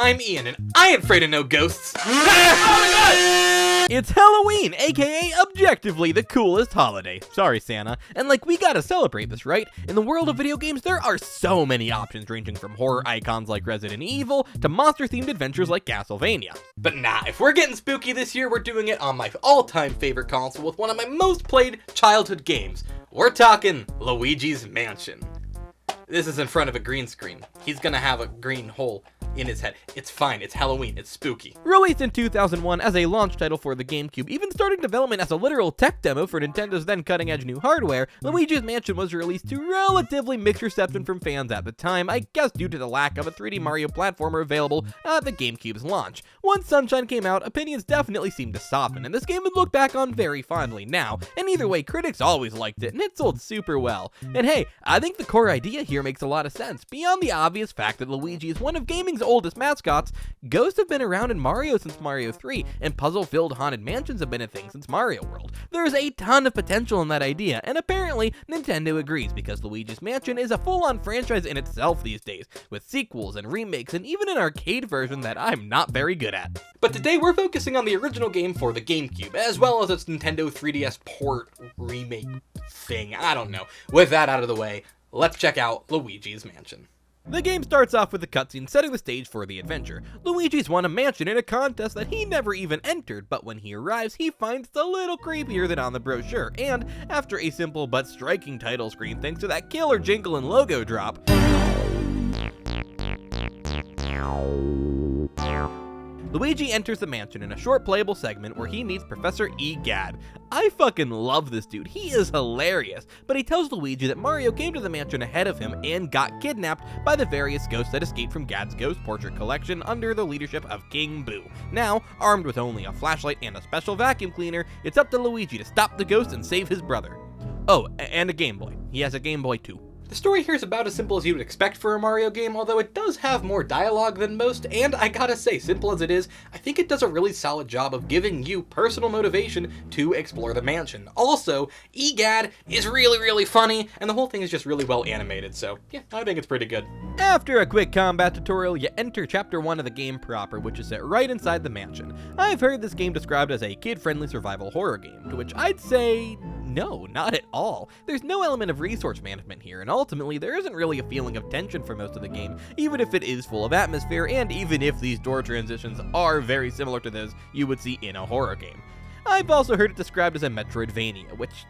I'm Ian, and I ain't afraid of no ghosts. Oh my god! It's Halloween, aka objectively the coolest holiday. Sorry, Santa. And we gotta celebrate this, right? In the world of video games, there are so many options, ranging from horror icons like Resident Evil to monster-themed adventures like Castlevania. But nah, if we're getting spooky this year, we're doing it on my all-time favorite console with one of my most played childhood games. We're talking Luigi's Mansion. This is in front of a green screen. He's gonna have a green hole in his head. It's fine, it's Halloween, it's spooky. Released in 2001 as a launch title for the GameCube, even starting development as a literal tech demo for Nintendo's then cutting-edge new hardware, Luigi's Mansion was released to relatively mixed reception from fans at the time, I guess due to the lack of a 3D Mario platformer available at the GameCube's launch. Once Sunshine came out, opinions definitely seemed to soften, and this game would look back on very fondly now, and either way, critics always liked it, and it sold super well. And hey, I think the core idea here makes a lot of sense. Beyond the obvious fact that Luigi is one of gaming's oldest mascots, ghosts have been around in Mario since Mario 3, and puzzle-filled haunted mansions have been a thing since Mario World. There's a ton of potential in that idea, and apparently Nintendo agrees, because Luigi's Mansion is a full-on franchise in itself these days, with sequels and remakes and even an arcade version that I'm not very good at. But today we're focusing on the original game for the GameCube, as well as its Nintendo 3DS port remake thing, I don't know. With that out of the way, let's check out Luigi's Mansion. The game starts off with a cutscene setting the stage for the adventure. Luigi's won a mansion in a contest that he never even entered, but when he arrives, he finds it's a little creepier than on the brochure, and after a simple but striking title screen thanks to that killer jingle and logo drop, Luigi enters the mansion in a short playable segment where he meets Professor Egad. I fucking love this dude, he is hilarious, but he tells Luigi that Mario came to the mansion ahead of him and got kidnapped by the various ghosts that escaped from Gad's ghost portrait collection under the leadership of King Boo. Now, armed with only a flashlight and a special vacuum cleaner, it's up to Luigi to stop the ghost and save his brother. Oh, and a Game Boy. He has a Game Boy too. The story here is about as simple as you would expect for a Mario game, although it does have more dialogue than most, and I gotta say, simple as it is, I think it does a really solid job of giving you personal motivation to explore the mansion. Also, Egad is really funny, and the whole thing is just really well animated, so yeah, I think it's pretty good. After a quick combat tutorial, you enter Chapter 1 of the game proper, which is set right inside the mansion. I've heard this game described as a kid-friendly survival horror game, to which I'd say no, not at all. There's no element of resource management here, and ultimately there isn't really a feeling of tension for most of the game, even if it is full of atmosphere, and even if these door transitions are very similar to those you would see in a horror game. I've also heard it described as a Metroidvania, which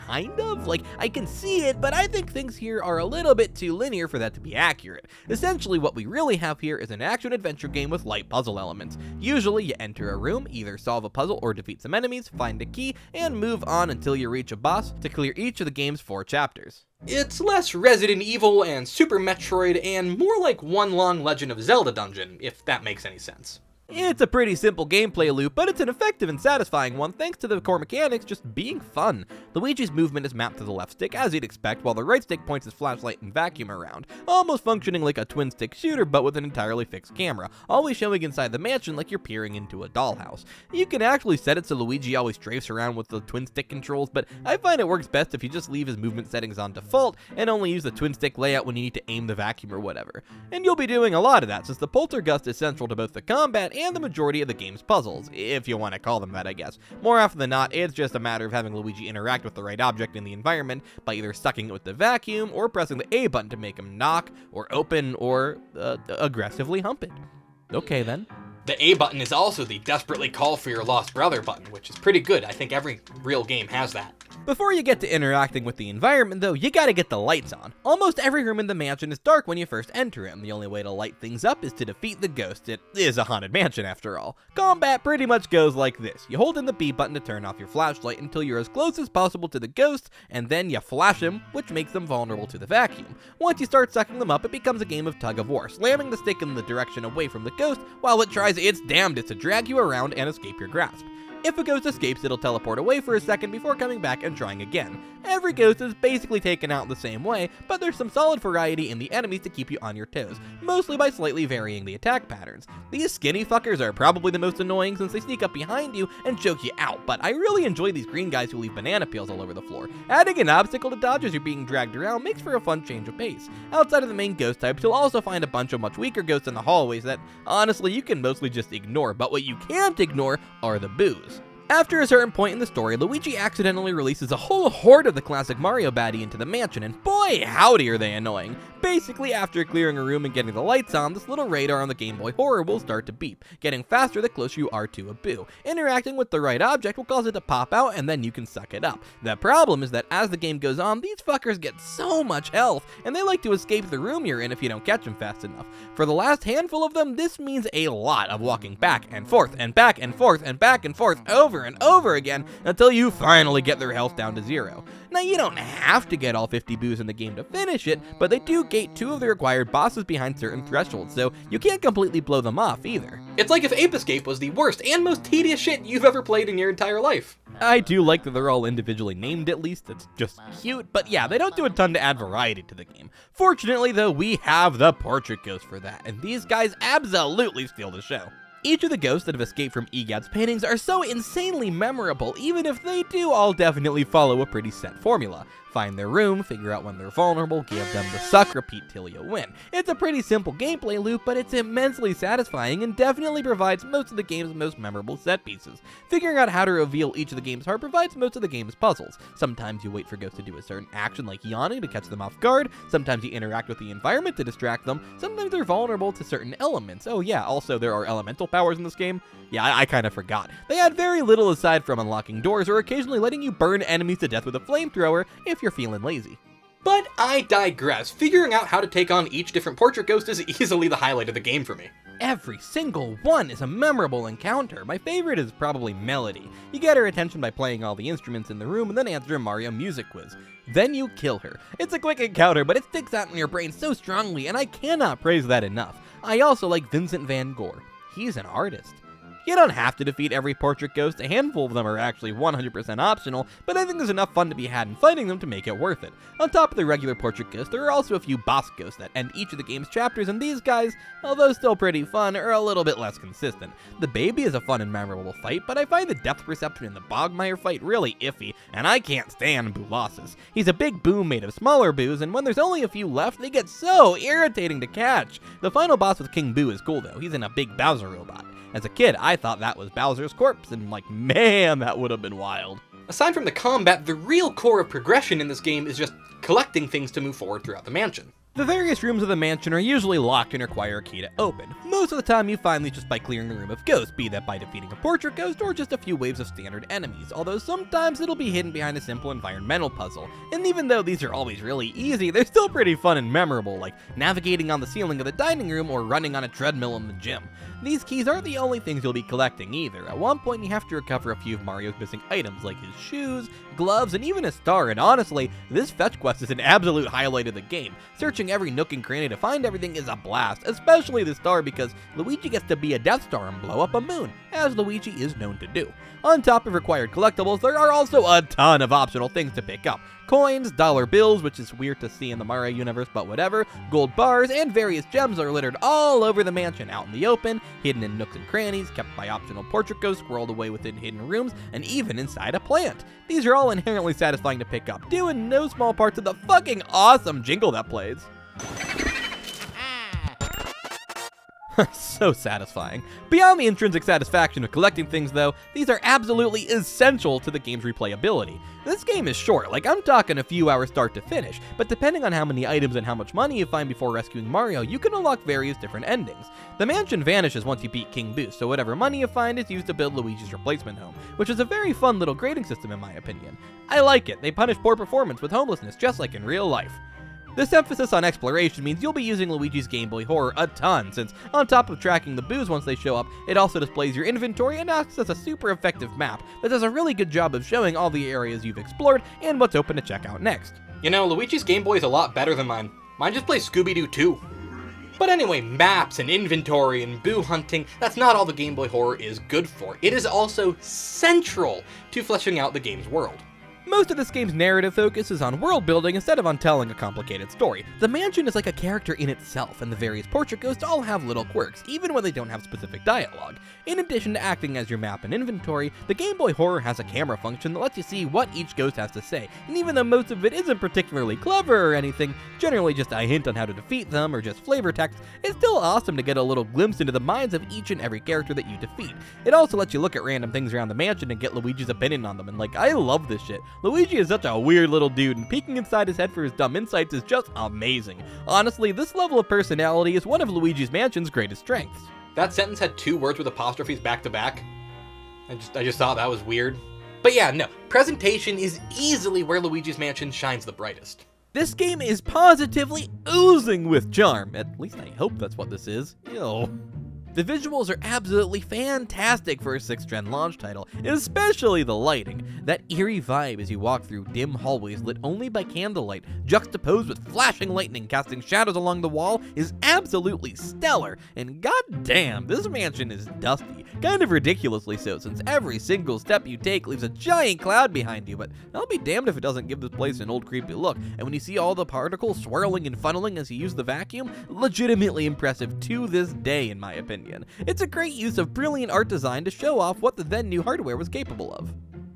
kind of, I can see it, but I think things here are a little bit too linear for that to be accurate. Essentially, what we really have here is an action-adventure game with light puzzle elements. Usually, you enter a room, either solve a puzzle or defeat some enemies, find a key, and move on until you reach a boss to clear each of the game's 4 chapters. It's less Resident Evil and Super Metroid, and more like one long Legend of Zelda dungeon, if that makes any sense. It's a pretty simple gameplay loop, but it's an effective and satisfying one thanks to the core mechanics just being fun. Luigi's movement is mapped to the left stick, as you'd expect, while the right stick points his flashlight and vacuum around, almost functioning like a twin-stick shooter but with an entirely fixed camera, always showing inside the mansion like you're peering into a dollhouse. You can actually set it so Luigi always strafes around with the twin-stick controls, but I find it works best if you just leave his movement settings on default and only use the twin-stick layout when you need to aim the vacuum or whatever. And you'll be doing a lot of that, since the poltergust is central to both the combat and the majority of the game's puzzles, if you want to call them that, I guess. More often than not, it's just a matter of having Luigi interact with the right object in the environment by either sucking it with the vacuum or pressing the A button to make him knock or open or aggressively hump it. Okay then. The A button is also the desperately call for your lost brother button, which is pretty good. I think every real game has that. Before you get to interacting with the environment, though, you gotta get the lights on. Almost every room in the mansion is dark when you first enter it, and the only way to light things up is to defeat the ghost. It is a haunted mansion, after all. Combat pretty much goes like this. You hold in the B button to turn off your flashlight until you're as close as possible to the ghost, and then you flash him, which makes them vulnerable to the vacuum. Once you start sucking them up, it becomes a game of tug of war, slamming the stick in the direction away from the ghost while it tries its damnedest to drag you around and escape your grasp. If a ghost escapes, it'll teleport away for a second before coming back and trying again. Every ghost is basically taken out the same way, but there's some solid variety in the enemies to keep you on your toes, mostly by slightly varying the attack patterns. These skinny fuckers are probably the most annoying since they sneak up behind you and choke you out, but I really enjoy these green guys who leave banana peels all over the floor. Adding an obstacle to dodge as you're being dragged around makes for a fun change of pace. Outside of the main ghost types, you'll also find a bunch of much weaker ghosts in the hallways that, honestly, you can mostly just ignore, but what you can't ignore are the boos. After a certain point in the story, Luigi accidentally releases a whole horde of the classic Mario baddie into the mansion, and boy howdy are they annoying. Basically, after clearing a room and getting the lights on, this little radar on the Game Boy Horror will start to beep, getting faster the closer you are to a boo. Interacting with the right object will cause it to pop out, and then you can suck it up. The problem is that as the game goes on, these fuckers get so much health, and they like to escape the room you're in if you don't catch them fast enough. For the last handful of them, this means a lot of walking back and forth and back and forth and back and forth over and over again until you finally get their health down to 0. Now, you don't have to get all 50 boos in the game to finish it, but they do gate 2 of the required bosses behind certain thresholds, so you can't completely blow them off either. It's like if Ape Escape was the worst and most tedious shit you've ever played in your entire life. I do like that they're all individually named at least, it's just cute, but yeah, they don't do a ton to add variety to the game. Fortunately though, we have the portrait ghost for that, and these guys absolutely steal the show. Each of the ghosts that have escaped from EGAD's paintings are so insanely memorable, even if they do all definitely follow a pretty set formula. Find their room, figure out when they're vulnerable, give them the suck, repeat till you win. It's a pretty simple gameplay loop, but it's immensely satisfying and definitely provides most of the game's most memorable set pieces. Figuring out how to reveal each of the game's heart provides most of the game's puzzles. Sometimes you wait for ghosts to do a certain action like yawning to catch them off guard, sometimes you interact with the environment to distract them, sometimes they're vulnerable to certain elements. Oh yeah, also there are elemental powers in this game. Yeah, I kind of forgot. They add very little aside from unlocking doors or occasionally letting you burn enemies to death with a flamethrower if you're feeling lazy. But I digress. Figuring out how to take on each different portrait ghost is easily the highlight of the game for me. Every single one is a memorable encounter. My favorite is probably Melody. You get her attention by playing all the instruments in the room and then answer a Mario music quiz. Then you kill her. It's a quick encounter, but it sticks out in your brain so strongly, and I cannot praise that enough. I also like Vincent van Gogh. He's an artist. You don't have to defeat every portrait ghost, a handful of them are actually 100% optional, but I think there's enough fun to be had in fighting them to make it worth it. On top of the regular portrait ghosts, there are also a few boss ghosts that end each of the game's chapters, and these guys, although still pretty fun, are a little bit less consistent. The baby is a fun and memorable fight, but I find the depth perception in the Bogmire fight really iffy, and I can't stand Boolossus. He's a big boo made of smaller boos, and when there's only a few left, they get so irritating to catch. The final boss with King Boo is cool though, he's in a big Bowser robot. As a kid, I thought that was Bowser's corpse, and like, man, that would have been wild. Aside from the combat, the real core of progression in this game is just collecting things to move forward throughout the mansion. The various rooms of the mansion are usually locked and require a key to open. Most of the time you find these just by clearing a room of ghosts, be that by defeating a portrait ghost or just a few waves of standard enemies, although sometimes it'll be hidden behind a simple environmental puzzle. And even though these are always really easy, they're still pretty fun and memorable, like navigating on the ceiling of the dining room or running on a treadmill in the gym. These keys aren't the only things you'll be collecting either. At one point you have to recover a few of Mario's missing items like his shoes, gloves, and even a star, and honestly, this fetch quest is an absolute highlight of the game. Searching every nook and cranny to find everything is a blast, especially the star because Luigi gets to be a Death Star and blow up a moon, as Luigi is known to do. On top of required collectibles, there are also a ton of optional things to pick up. Coins, dollar bills, which is weird to see in the Mario universe, but whatever, gold bars, and various gems are littered all over the mansion, out in the open, hidden in nooks and crannies, kept by optional portrait ghosts, squirreled away within hidden rooms, and even inside a plant. These are all inherently satisfying to pick up, due in no small part to the fucking awesome jingle that plays. So satisfying. Beyond the intrinsic satisfaction of collecting things though, these are absolutely essential to the game's replayability. This game is short, like I'm talking a few hours start to finish, but depending on how many items and how much money you find before rescuing Mario, you can unlock various different endings. The mansion vanishes once you beat King Boo, so whatever money you find is used to build Luigi's replacement home, which is a very fun little grading system in my opinion. I like it, they punish poor performance with homelessness just like in real life. This emphasis on exploration means you'll be using Luigi's Game Boy Horror a ton, since on top of tracking the boos once they show up, it also displays your inventory and acts as a super effective map that does a really good job of showing all the areas you've explored and what's open to check out next. You know, Luigi's Game Boy is a lot better than mine. Mine just plays Scooby-Doo 2. But anyway, maps and inventory and boo hunting, that's not all the Game Boy horror is good for. It is also central to fleshing out the game's world. Most of this game's narrative focus is on world building instead of on telling a complicated story. The mansion is like a character in itself, and the various portrait ghosts all have little quirks, even when they don't have specific dialogue. In addition to acting as your map and inventory, the Game Boy Horror has a camera function that lets you see what each ghost has to say, and even though most of it isn't particularly clever or anything, generally just a hint on how to defeat them or just flavor text, it's still awesome to get a little glimpse into the minds of each and every character that you defeat. It also lets you look at random things around the mansion and get Luigi's opinion on them, and I love this shit. Luigi is such a weird little dude, and peeking inside his head for his dumb insights is just amazing. Honestly, this level of personality is one of Luigi's Mansion's greatest strengths. That sentence had 2 words with apostrophes back to back. I just thought that was weird. But yeah, no, presentation is easily where Luigi's Mansion shines the brightest. This game is positively oozing with charm. At least I hope that's what this is. Ew. The visuals are absolutely fantastic for a 6th gen launch title, especially the lighting. That eerie vibe as you walk through dim hallways lit only by candlelight, juxtaposed with flashing lightning casting shadows along the wall, is absolutely stellar. And goddamn, this mansion is dusty. Kind of ridiculously so, since every single step you take leaves a giant cloud behind you, but I'll be damned if it doesn't give this place an old creepy look. And when you see all the particles swirling and funneling as you use the vacuum, legitimately impressive to this day in my opinion. It's a great use of brilliant art design to show off what the then new hardware was capable of.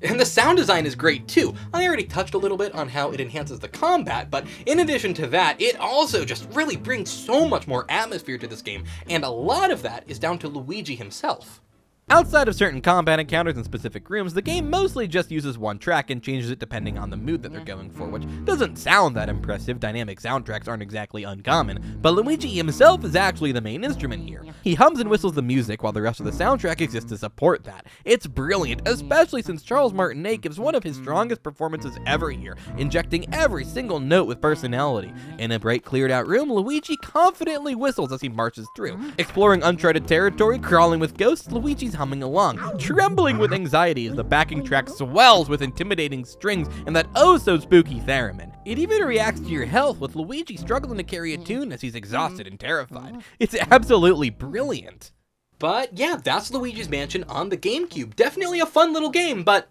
And the sound design is great too. I already touched a little bit on how it enhances the combat, but in addition to that, it also just really brings so much more atmosphere to this game, and a lot of that is down to Luigi himself. Outside of certain combat encounters in specific rooms, the game mostly just uses one track and changes it depending on the mood that they're going for, which doesn't sound that impressive. Dynamic soundtracks aren't exactly uncommon, but Luigi himself is actually the main instrument here. He hums and whistles the music while the rest of the soundtrack exists to support that. It's brilliant, especially since Charles Martinet gives one of his strongest performances ever here, injecting every single note with personality. In a bright, cleared out room, Luigi confidently whistles as he marches through. Exploring uncharted territory, crawling with ghosts, Luigi's humming along, trembling with anxiety as the backing track swells with intimidating strings and that oh-so-spooky theremin. It even reacts to your health, with Luigi struggling to carry a tune as he's exhausted and terrified. It's absolutely brilliant. But yeah, that's Luigi's Mansion on the GameCube. Definitely a fun little game, but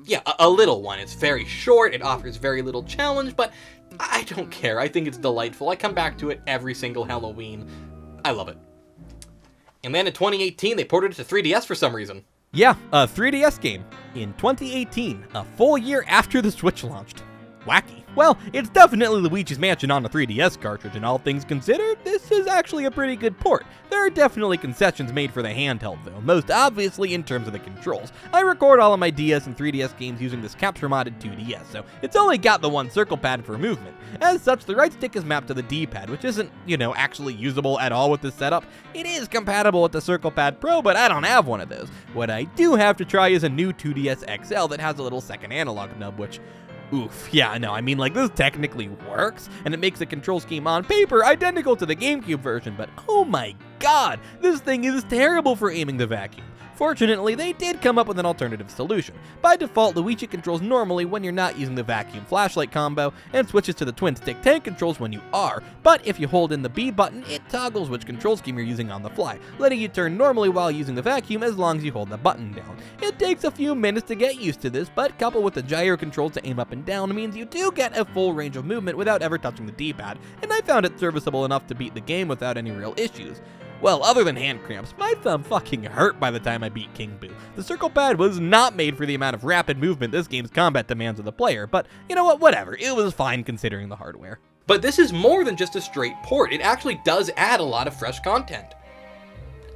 yeah, a little one. It's very short, it offers very little challenge, but I don't care. I think it's delightful. I come back to it every single Halloween. I love it. And then in 2018, they ported it to 3DS for some reason. Yeah, a 3DS game in 2018, a full year after the Switch launched. Wacky. Well, it's definitely Luigi's Mansion on a 3DS cartridge, and all things considered, this is actually a pretty good port. There are definitely concessions made for the handheld though, most obviously in terms of the controls. I record all of my DS and 3DS games using this capture modded 2DS, so it's only got the one circle pad for movement. As such, the right stick is mapped to the D-pad, which isn't, actually usable at all with this setup. It is compatible with the Circle Pad Pro, but I don't have one of those. What I do have to try is a new 2DS XL that has a little second analog nub, which oof, yeah, no, this technically works, and it makes the control scheme on paper identical to the GameCube version, but oh my god, this thing is terrible for aiming the vacuum. Fortunately, they did come up with an alternative solution. By default, Luigi controls normally when you're not using the vacuum flashlight combo, and switches to the twin stick tank controls when you are, but if you hold in the B button, it toggles which control scheme you're using on the fly, letting you turn normally while using the vacuum as long as you hold the button down. It takes a few minutes to get used to this, but coupled with the gyro controls to aim up and down means you do get a full range of movement without ever touching the D-pad, and I found it serviceable enough to beat the game without any real issues. Well, other than hand cramps, my thumb fucking hurt by the time I beat King Boo. The circle pad was not made for the amount of rapid movement this game's combat demands of the player, but you know what, whatever, it was fine considering the hardware. But this is more than just a straight port, it actually does add a lot of fresh content.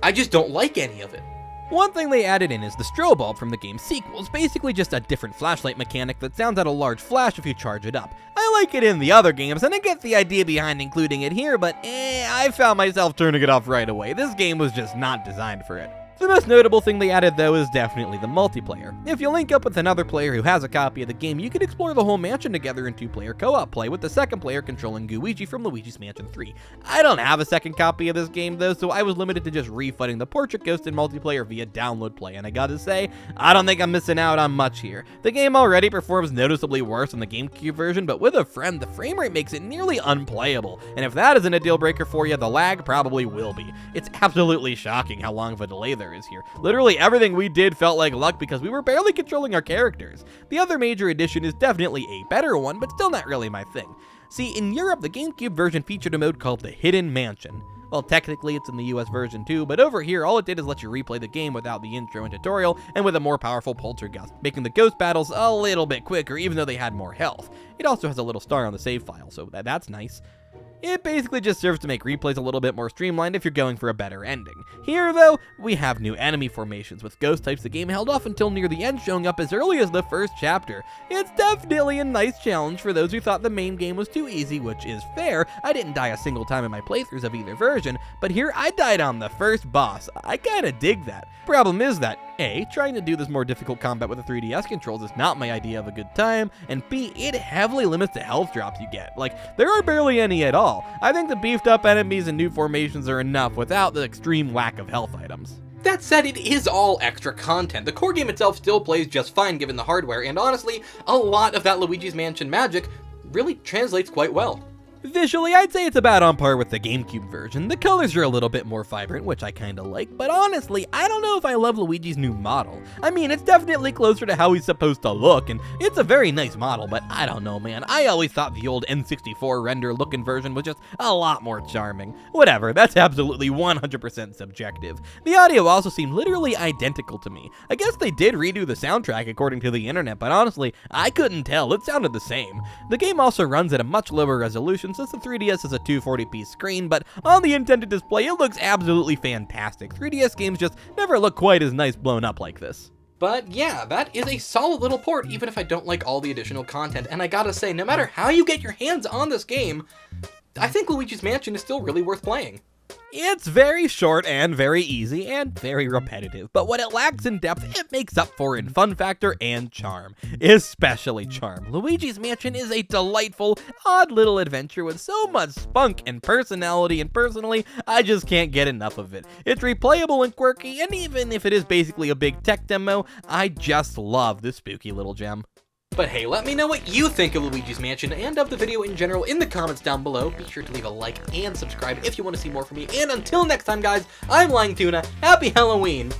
I just don't like any of it. One thing they added in is the strobe bulb from the game's sequels, basically just a different flashlight mechanic that sounds out a large flash if you charge it up. I like it in the other games, and I get the idea behind including it here, but I found myself turning it off right away. This game was just not designed for it. The most notable thing they added though is definitely the multiplayer. If you link up with another player who has a copy of the game, you can explore the whole mansion together in 2-player co-op play, with the second player controlling Luigi from Luigi's Mansion 3. I don't have a second copy of this game though, so I was limited to just refighting the portrait ghost in multiplayer via download play, and I gotta say, I don't think I'm missing out on much here. The game already performs noticeably worse in the GameCube version, but with a friend, the frame rate makes it nearly unplayable, and if that isn't a deal breaker for you, the lag probably will be. It's absolutely shocking how long of a delay there is here. Literally everything we did felt like luck because we were barely controlling our characters. The other major addition is definitely a better one, but still not really my thing. See, in Europe, the GameCube version featured a mode called the Hidden Mansion. Well, technically it's in the US version too, but over here all it did is let you replay the game without the intro and tutorial, and with a more powerful poltergeist, making the ghost battles a little bit quicker even though they had more health. It also has a little star on the save file, so that's nice. It basically just serves to make replays a little bit more streamlined if you're going for a better ending. Here, though, we have new enemy formations, with ghost types the game held off until near the end showing up as early as the first chapter. It's definitely a nice challenge for those who thought the main game was too easy, which is fair. I didn't die a single time in my playthroughs of either version, but here I died on the first boss. I kinda dig that. Problem is that, A, trying to do this more difficult combat with the 3DS controls is not my idea of a good time, and B, it heavily limits the health drops you get. Like, there are barely any at all. I think the beefed up enemies and new formations are enough without the extreme lack of health items. That said, it is all extra content. The core game itself still plays just fine given the hardware, and honestly, a lot of that Luigi's Mansion magic really translates quite well. Visually, I'd say it's about on par with the GameCube version. The colors are a little bit more vibrant, which I kinda like, but honestly, I don't know if I love Luigi's new model. I mean, it's definitely closer to how he's supposed to look, and it's a very nice model, but I don't know, man. I always thought the old N64 render-looking version was just a lot more charming. Whatever, that's absolutely 100% subjective. The audio also seemed literally identical to me. I guess they did redo the soundtrack according to the internet, but honestly, I couldn't tell. It sounded the same. The game also runs at a much lower resolution since the 3DS has a 240p screen, but on the intended display it looks absolutely fantastic. 3DS games just never look quite as nice blown up like this. But yeah, that is a solid little port, even if I don't like all the additional content, and I gotta say, no matter how you get your hands on this game, I think Luigi's Mansion is still really worth playing. It's very short and very easy and very repetitive, but what it lacks in depth, it makes up for in fun factor and charm. Especially charm. Luigi's Mansion is a delightful, odd little adventure with so much spunk and personality, and personally, I just can't get enough of it. It's replayable and quirky, and even if it is basically a big tech demo, I just love this spooky little gem. But hey, let me know what you think of Luigi's Mansion and of the video in general in the comments down below. Be sure to leave a like and subscribe if you want to see more from me. And until next time, guys, I'm LyingTuna. Happy Halloween!